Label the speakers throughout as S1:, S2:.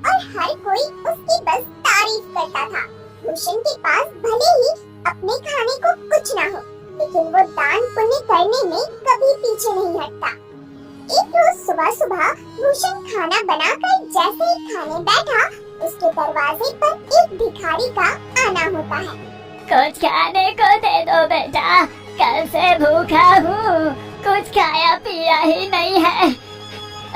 S1: और हर कोई उसकी बस तारीफ करता था। भूषण के पास भले ही अपने खाने को कुछ ना हो, लेकिन वो दान पुण्य करने में कभी पीछे नहीं हटता। एक रोज सुबह सुबह भूषण खाना बनाकर जैसे ही खाने बैठा, उसके दरवाजे पर एक भिखारी का आना होता है।
S2: कुछ खाने को दे दो बेटा, कल से भूखा हूँ, कुछ खाया पिया ही नहीं है,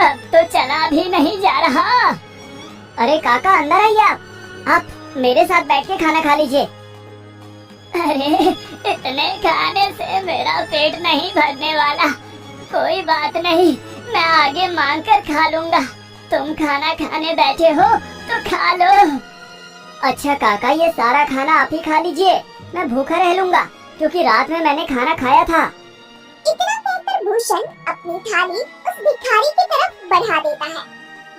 S2: अब तो चला भी नहीं जा रहा।
S3: अरे काका अंदर आइए, आप मेरे साथ बैठ के खाना खा लीजिए।
S2: अरे इतने खाने से मेरा पेट नहीं भरने वाला। कोई बात नहीं, मैं आगे मांग कर खा लूंगा। तुम खाना खाने बैठे हो तो खा लो।
S3: अच्छा काका, ये सारा खाना आप ही खा लीजिए, मैं भूखा रह लूंगा क्योंकि रात में मैंने खाना खाया था।
S1: इतना कहकर भूषण अपनी थाली उस भिखारी की तरफ बढ़ा देता है।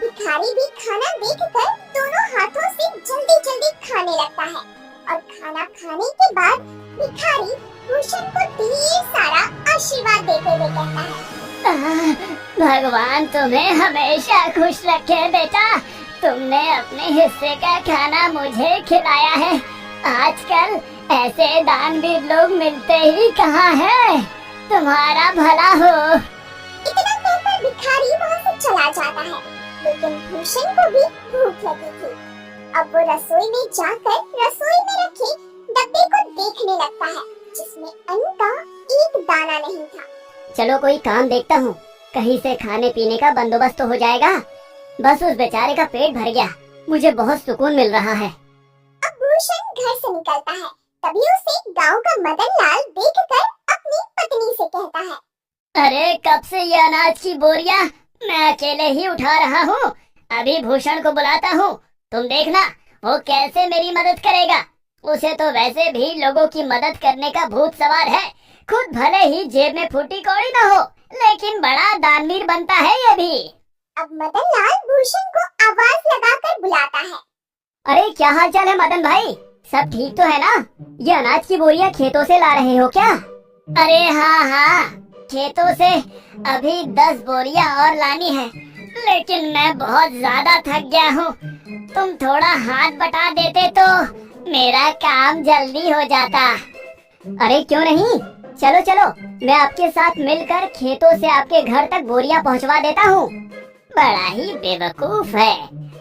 S1: भिखारी भी खाना देखकर दोनों हाथों से जल्दी जल्दी खाने लगता है और खाना खाने के बाद भिखारी भूषण को ढेर सारा आशीर्वाद देते हुए कहता है,
S2: भगवान तुम्हें हमेशा खुश रखे बेटा। तुमने अपने हिस्से का खाना मुझे खिलाया है। आजकल ऐसे दानवीर लोग मिलते ही कहाँ हैं। तुम्हारा भला हो।
S1: इतना कहकर भिखारी वहाँ से चला जाता है, लेकिन भूषण को भी भूख लगी थी। अब वो रसोई में जाकर रसोई में रखे डब्बे को देखने लगता है, जिसमें अन्न का एक दाना नहीं था।
S3: चलो कोई काम देखता हूँ, कहीं से खाने पीने का बंदोबस्त तो हो जाएगा। बस उस बेचारे का पेट भर गया, मुझे बहुत सुकून मिल रहा है।
S1: अब भूषण घर से निकलता है, तभी उसे गांव का मदन लाल देखकर अपनी पत्नी से कहता है,
S2: अरे कब से ये अनाज की बोरियां मैं अकेले ही उठा रहा हूँ। अभी भूषण को बुलाता हूँ, तुम देखना वो कैसे मेरी मदद करेगा। उसे तो वैसे भी लोगों की मदद करने का भूत सवार है। खुद भले ही जेब में फूटी कौड़ी न हो, लेकिन बड़ा दानवीर बनता है ये भी।
S1: अब मदन लाल भूषण को आवाज लगाकर बुलाता है,
S3: अरे क्या हाल चाल है मदन भाई, सब ठीक तो है ना? ये अनाज की बोरियां खेतों से ला रहे हो क्या?
S2: अरे हाँ हाँ, खेतों से अभी 10 बोरियां और लानी है, लेकिन मैं बहुत ज्यादा थक गया हूँ। तुम थोड़ा हाथ बटा देते तो मेरा काम जल्दी हो जाता।
S3: अरे क्यों नहीं, चलो चलो, मैं आपके साथ मिलकर खेतों से आपके घर तक बोरियां पहुंचवा देता हूँ।
S2: बड़ा ही बेवकूफ है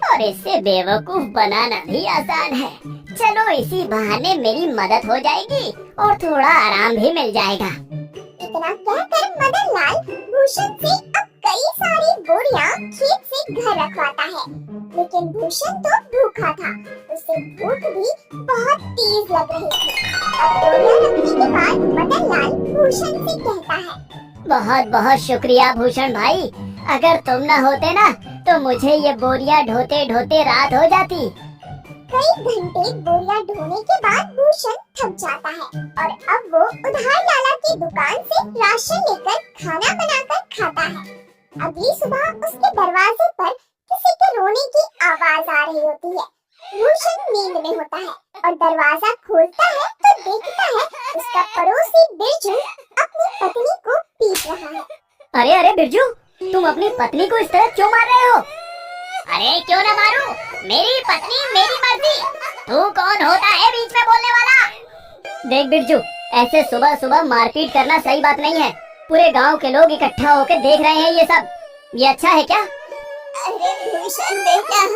S2: और इससे बेवकूफ बनाना भी आसान है। चलो इसी बहाने मेरी मदद हो जाएगी और थोड़ा आराम भी मिल जाएगा।
S1: इतना कहकर मदन लाल भूषण से अब कई सारी बोरियां खेत से घर रखवाता है, लेकिन भूषण तो भूखा था, उसे भूख भी बहुत तेज लग रही थी। अब बोरियां रखने के बाद मदन लाल भूषण से कहता है,
S2: बहुत बहुत शुक्रिया भूषण भाई, अगर तुम न होते ना तो मुझे ये बोरियां ढोते ढोते रात हो जाती।
S1: कई घंटे बोरियां ढोने के बाद भूषण थक जाता है और अब वो उधार लाला की दुकान से राशन लेकर खाना बनाकर खाता है। अगली सुबह उसके दरवाजे पर किसी के रोने की आवाज आ रही होती है। भूषण नींद में होता है और दरवाजा खोलता है तो देखता है उसका पड़ोसी बिरजू अपनी पत्नी को पीट रहा है।
S3: अरे अरे बिरजू, तुम अपनी पत्नी को इस तरह क्यों मार रहे हो?
S2: अरे क्यों न मारूं, मेरी पत्नी मेरी मर्जी। तू कौन होता है बीच में बोलने वाला?
S3: देख बिरजू, ऐसे सुबह सुबह मारपीट करना सही बात नहीं है। पूरे गांव के लोग इकट्ठा होकर देख रहे हैं ये सब, ये अच्छा है क्या?
S1: अरे भूषण बेटा,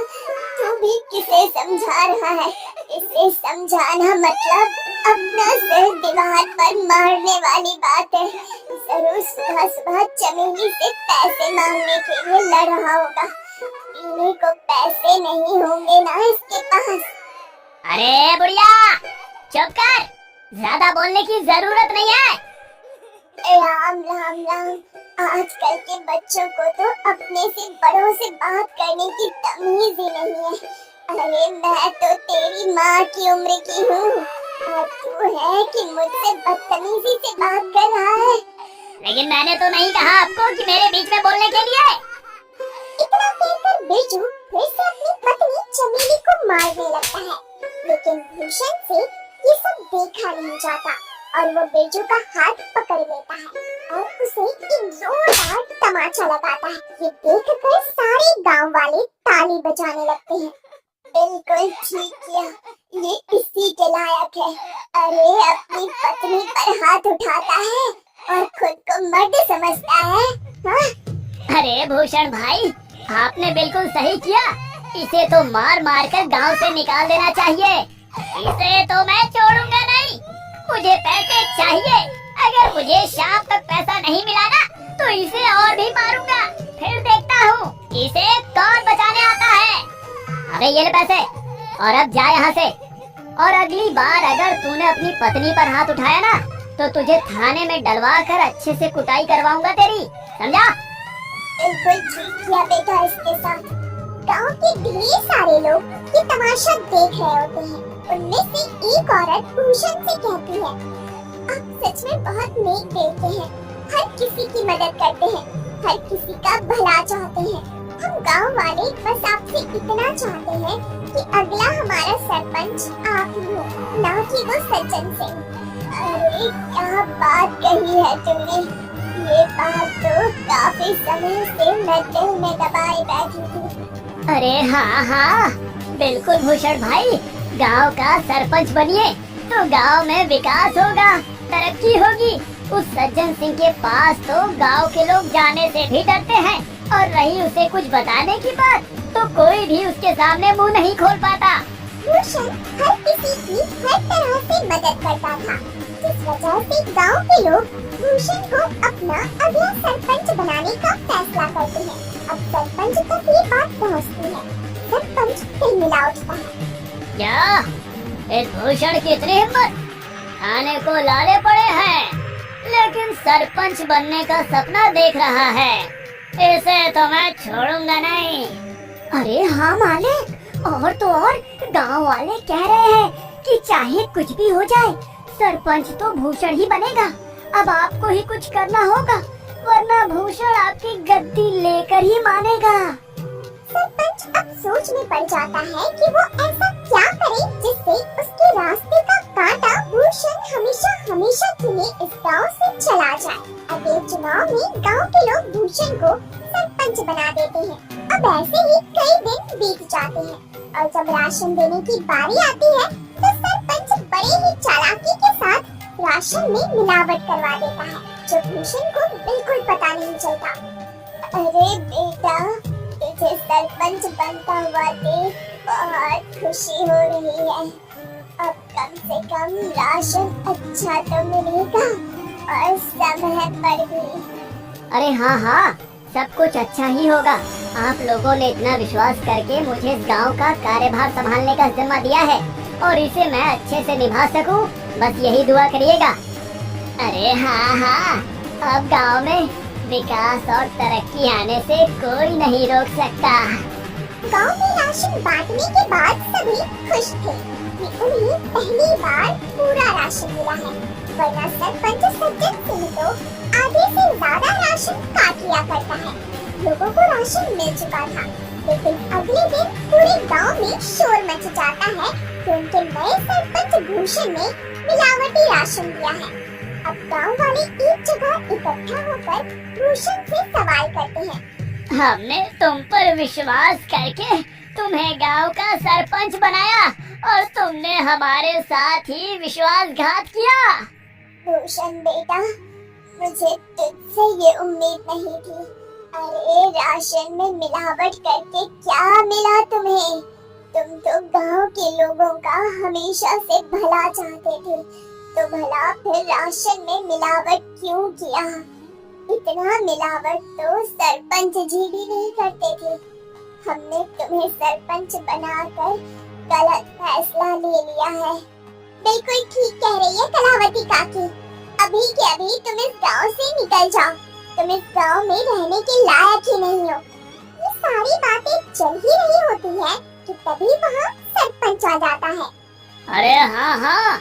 S1: तू भी किसे समझा रहा है? इसे समझाना मतलब अपना सिर दीवार पर मारने वाली बात है। जरूर सुबह सुबह चमेली से पैसे मांगने के लिए लड़ रहा होगा। पीने को पैसे नहीं होंगे ना इसके पास।
S2: अरे बुढ़िया, चुप कर, ज्यादा बोलने की जरूरत नहीं है।
S1: राम राम राम, आजकल के बच्चों को तो अपने से बड़ों से बात करने की तमीज ही नहीं है। अरे मैं तो तेरी माँ की उम्र की हूँ और तू है कि मुझसे बदतमीजी से बात कर रहा है।
S2: लेकिन मैंने तो नहीं कहा आपको कि मेरे बीच में बोलने के लिए।
S1: इतना कहकर बिरजू फिर से अपनी पत्नी चमेली को मारने लगता है, लेकिन भूषण से ये सब देखा नहीं जाता और वो बिरजू का हाथ पकड़ लेता है और उसे एक जोरदार तमाचा लगाता है। ये देखकर सारे गांव वाले ताली बजाने लगते हैं। बिल्कुल ठीक किया, ये इसी के लायक है। अरे अपनी पत्नी पर हाथ उठाता है और खुद को मर्द समझता है। हाँ?
S2: अरे भूषण भाई, आपने बिल्कुल सही किया। इसे तो मार मार कर गाँव से निकाल देना चाहिए। इसे तो मैं छोड़ूंगा नहीं। मुझे पैसे चाहिए। अगर मुझे शाम तक पैसा नहीं मिला ना तो इसे और भी मारूंगा। फिर देखता हूँ इसे कौन बचाने आता है। अबे ये ले पैसे, और अब जा यहाँ से। और अगली बार अगर तूने अपनी पत्नी पर हाथ उठाया ना तो तुझे थाने में डलवा कर अच्छे से कुटाई करवाऊंगा तेरी, समझा?
S1: बिल्कुल ठीक किया बेटा। इसके साथ गांव के ढेर सारे लोग ये तमाशा देख रहे होते हैं। उनमें से एक औरत भूषण से कहती है, आप सच में बहुत नेक दिल के हैं। हर किसी की मदद करते हैं, हर किसी का भला चाहते हैं। हम गांव वाले बस आपसे इतना चाहते हैं कि अगला हमारा सरपंच आप ही हो, ना कि वो सज्जन सिंह। अरे क्या बात कही है तुमने। ये बात तो काफी समय से मैं दिल में दबाए बैठी थी।
S2: अरे हाँ हाँ, बिल्कुल भूषण भाई, गांव का सरपंच बनिए तो गांव में विकास होगा, तरक्की होगी। उस सज्जन सिंह के पास तो गांव के लोग जाने से भी डरते हैं, और रही उसे कुछ बताने की बात तो कोई भी उसके सामने मुंह नहीं खोल पाता।
S1: भूषण हर किसी की हर तरह से मदद करता था, जिस वजह से गांव के लोग भूषण को अपना अगला सरपंच बनाने का फैसला करते हैं। अब सरपंच तक ये बात पहुंचती है। सरपंच तिलमिला उठता है।
S2: क्या इस भूषण की इतनी हिम्मत? थाने को लाले पड़े हैं, लेकिन सरपंच बनने का सपना देख रहा है। इसे तो मैं छोड़ूंगा नहीं।
S3: अरे हाँ मालिक, और तो और गांव वाले कह रहे हैं कि चाहे कुछ भी हो जाए सरपंच तो भूषण ही बनेगा। अब आपको ही कुछ करना होगा, वरना भूषण आपकी गद्दी लेकर ही मानेगा।
S1: सरपंच अब सोच में पड़ जाता है कि वो ऐसा क्या करे जिससे उसके रास्ते का कांटा भूषण हमेशा हमेशा के लिए इस गांव से चला जाए। अगले चुनाव में गांव के लोग भूषण को सरपंच बना देते हैं। अब ऐसे ही कई दिन बीत जाते हैं, और जब राशन देने की बारी आती है तो सरपंच बड़े ही चालाकी के साथ राशन में मिलावट करवा देता है, जो भूषण को बिल्कुल पता नहीं चलता। अरे बेटा, तुझे सरपंच बनता हुआ देख बहुत खुशी हो रही है। अब कम से कम राशन अच्छा तो मिलेगा, और समय पर भी।
S3: अरे हाँ हाँ, सब कुछ अच्छा ही होगा। आप लोगों ने इतना विश्वास करके मुझे इस गांव का कार्यभार संभालने का जिम्मा दिया है, और इसे मैं अच्छे से निभा सकूं, बस यही दुआ करिएगा। अरे हाँ हाँ, अब गांव में विकास और तरक्की आने से कोई नहीं रोक सकता।
S1: गांव में राशन बांटने के बाद सभी खुश थे कि उन्हें पहली बार पूरा राशन मिला है, वरना सरपंच सज्जन सिंह तो आधे से ज्यादा राशन काट लिया करता है। लोगों को राशन मिल चुका था, लेकिन अगले दिन पूरे गांव में शोर मच जाता है कि उनके नए सरपंच भूषण ने मिलावटी राशन दिया है। अब गांव वाले एक जगह इकट्ठा होकर भूषण से सवाल करते हैं।
S2: हमने तुम पर विश्वास करके तुम्हें गांव का सरपंच बनाया, और तुमने हमारे साथ ही विश्वासघात किया।
S1: भूषण बेटा, मुझे तुझसे ये उम्मीद नहीं थी। अरे राशन में मिलावट करके क्या मिला तुम्हें? तुम तो गांव के लोगों का हमेशा से भला चाहते थे, तो भला फिर राशन में मिलावट क्यों किया? इतना मिलावट तो सरपंच जी भी नहीं करते थे। हमने तुम्हें सरपंच बनाकर गलत फैसला ले लिया है। बिल्कुल ठीक कह रही है कलावती काकी। अभी के अभी तुम इस गांव से निकल जाओ। तुम इस गांव में रहने के लायक ही नहीं हो। ये सारी बातें चल ही रही होती है कि तभी वहाँ सरपंच आ जाता है।
S2: अरे हाँ हाँ,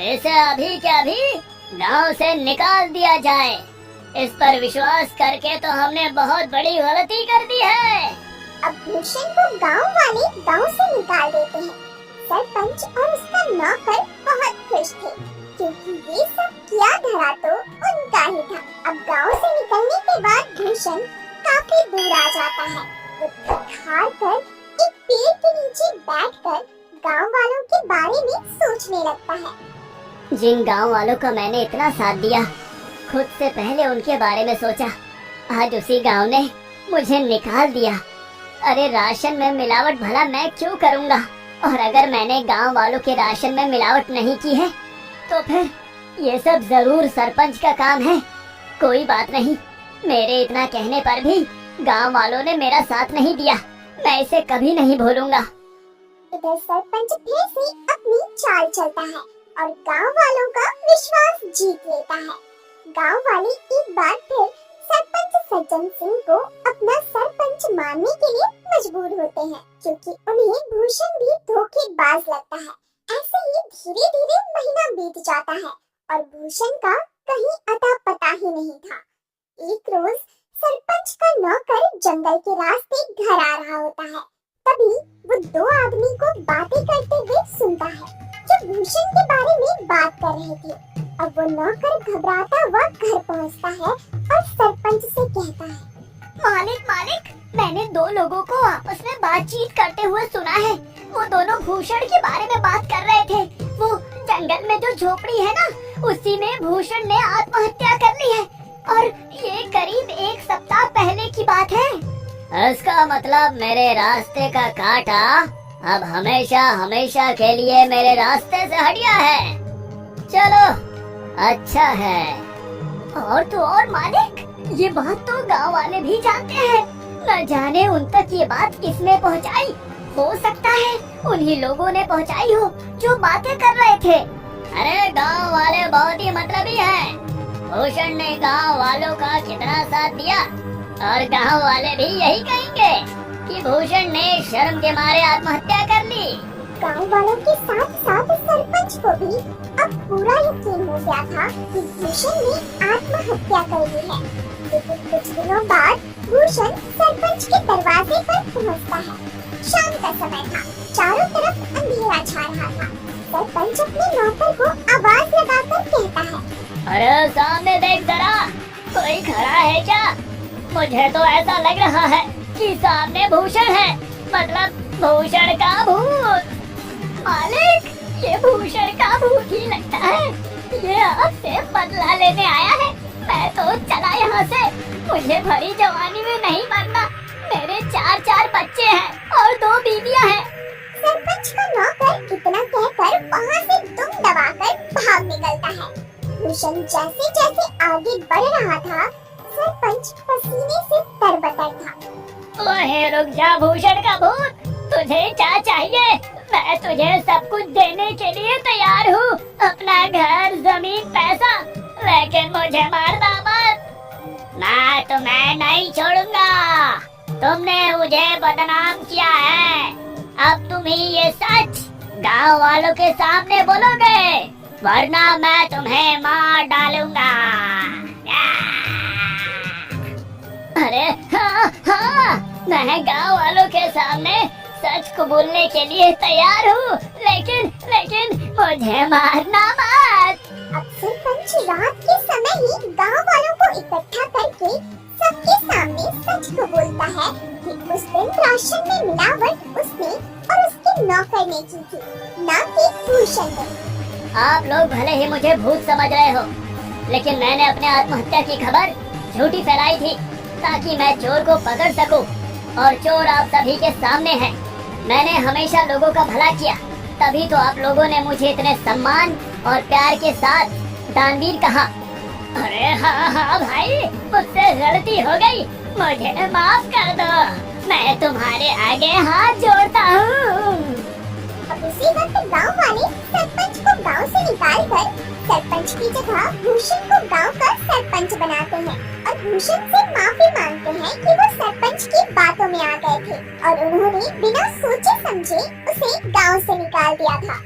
S2: इसे अभी के अभी गांव से निकाल दिया जाए। इस पर विश्वास करके तो हमने बहुत बड़ी गलती कर दी है।
S1: अब भूषण को गांव वाले गांव से निकाल देते हैं। सरपंच और उसका नौकर बहुत खुश थे, क्योंकि ये सब किया धरा तो उनका ही था। अब गांव से निकलने के बाद भूषण काफी दूर आ जाता है। वो थक हार कर एक पेड़ के नीचे बैठकर गांव वालों के बारे में सोचने लगता है।
S3: जिन गांव वालों का मैंने इतना साथ दिया, खुद से पहले उनके बारे में सोचा, आज उसी गांव ने मुझे निकाल दिया। अरे राशन में मिलावट भला मैं क्यों करूंगा? और अगर मैंने गांव वालों के राशन में मिलावट नहीं की है तो फिर ये सब जरूर सरपंच का काम है। कोई बात नहीं, मेरे इतना कहने पर भी गांव वालों ने मेरा साथ नहीं दिया। मैं इसे कभी नहीं भूलूंगा।
S1: इधर सरपंच फिर से अपनी चाल चलता है और गांव वालों का विश्वास जीत लेता है। गांव वाले एक बार फिर सरपंच सज्जन सिंह को अपना सरपंच मानने के लिए मजबूर होते हैं, क्योंकि उन्हें भूषण भी धोखेबाज लगता है। ऐसे ही धीरे धीरे महीना बीत जाता है और भूषण का कहीं अता पता ही नहीं था। एक रोज सरपंच का नौकर जंगल के रास्ते घर आ रहा होता है। तभी वो दो आदमी को बातें करते हुए सुनता है, जो भूषण के बारे में बात कर रहे थे। अब वो नौकर घबराता हुआ घर पहुंचता है और सरपंच से कहता है,
S3: मालिक, मैंने दो लोगों को आपस में बातचीत करते हुए सुना है। वो दोनों भूषण के बारे में बात कर रहे थे। वो जंगल में जो झोपड़ी है ना, उसी में भूषण ने आत्महत्या कर ली है और ये करीब एक सप्ताह पहले की बात है।
S2: इसका मतलब मेरे रास्ते का कांटा अब हमेशा के लिए मेरे रास्ते से हट गया है। चलो अच्छा है।
S3: और तो और मालिक, ये बात तो गांव वाले भी जानते हैं। न जाने उन तक ये बात किसने पहुंचाई। हो सकता है उन्हीं लोगों ने पहुंचाई हो जो बातें कर रहे थे।
S2: अरे गांव वाले बहुत ही मतलबी हैं। भूषण ने गांव वालों का कितना साथ दिया और गांव वाले भी यही कहेंगे कि भूषण ने शर्म के मारे आत्महत्या कर ली।
S1: गांव वालों के साथ साथ सरपंच को भी अब पूरा यकीन हो गया था कि भूषण ने आत्महत्या कर ली है। लेकिन कुछ दिनों बाद भूषण सरपंच के दरवाजे पर पहुंचता है। शाम का समय था, चारों तरफ अंधेरा छा रहा था। सरपंच अपने नौकर को आवाज लगाकर कहता है,
S2: अरे सामने देख जरा, कोई खड़ा है क्या? मुझे तो ऐसा लग रहा है कि सामने भूषण है, मतलब भूषण का भूत।
S3: मालिक, ये भूषण का भूत ही लगता है। ये आपसे बदला लेने आया है। मैं तो चला यहाँ से। मुझे भरी जवानी में नहीं मरना। मेरे 4 बच्चे हैं और 2 बीवियाँ हैं।
S1: सरपंच का नौकर इतना कहकर वहाँ से दुम दबाकर भाग निकलता है। भूषण जैसे जैसे आगे बढ़ रहा था, सरपंच पसीने से तरबतर था।
S2: ओहे रुक जा भूषण का भूत, तुझे क्या चाहिए? मैं तुझे सब कुछ देने के लिए तैयार हूँ, अपना घर, जमीन, पैसा, लेकिन मुझे मारना मत। मैं तुम्हें नहीं छोड़ूंगा। तुमने मुझे बदनाम किया है। अब तुम ही ये सच गांव वालों के सामने बोलोगे, वरना मैं तुम्हें मार डालूंगा। अरे हाँ, मैं गांव वालों के सामने सच को बोलने के लिए तैयार हूँ, लेकिन मुझे मारना मत।
S1: अब सरपंच रात के समय ही गांव वालों को इकट्ठा करके सबके सामने सच को बोलता है कि उस दिन राशन में मिलावट उसने और उसके नौकर ने की थी, न कि भूषण ने।
S2: आप लोग भले ही मुझे भूत समझ रहे हो, लेकिन मैंने अपने आत्महत्या की खबर झूठी फैलाई थी ताकि मैं चोर को पकड़ सकूं, और चोर आप सभी के सामने है। मैंने हमेशा लोगों का भला किया, तभी तो आप लोगों ने मुझे इतने सम्मान और प्यार के साथ दानवीर कहा। अरे हाँ भाई, मुझसे गलती हो गई, मुझे माफ कर दो। मैं तुम्हारे आगे हाथ जोड़ता हूँ।
S1: अब उसी वक्त गांव वाले सरपंच को गांव से निकालकर सरपंच की जगह भूषण को गांव का सरपंच बनाते हैं और भूषण से माफी मांगते हैं कि वो सरपंच की बातों में आ गए थे और उन्होंने बिना सोचे समझे उसे गांव से निकाल दिया था।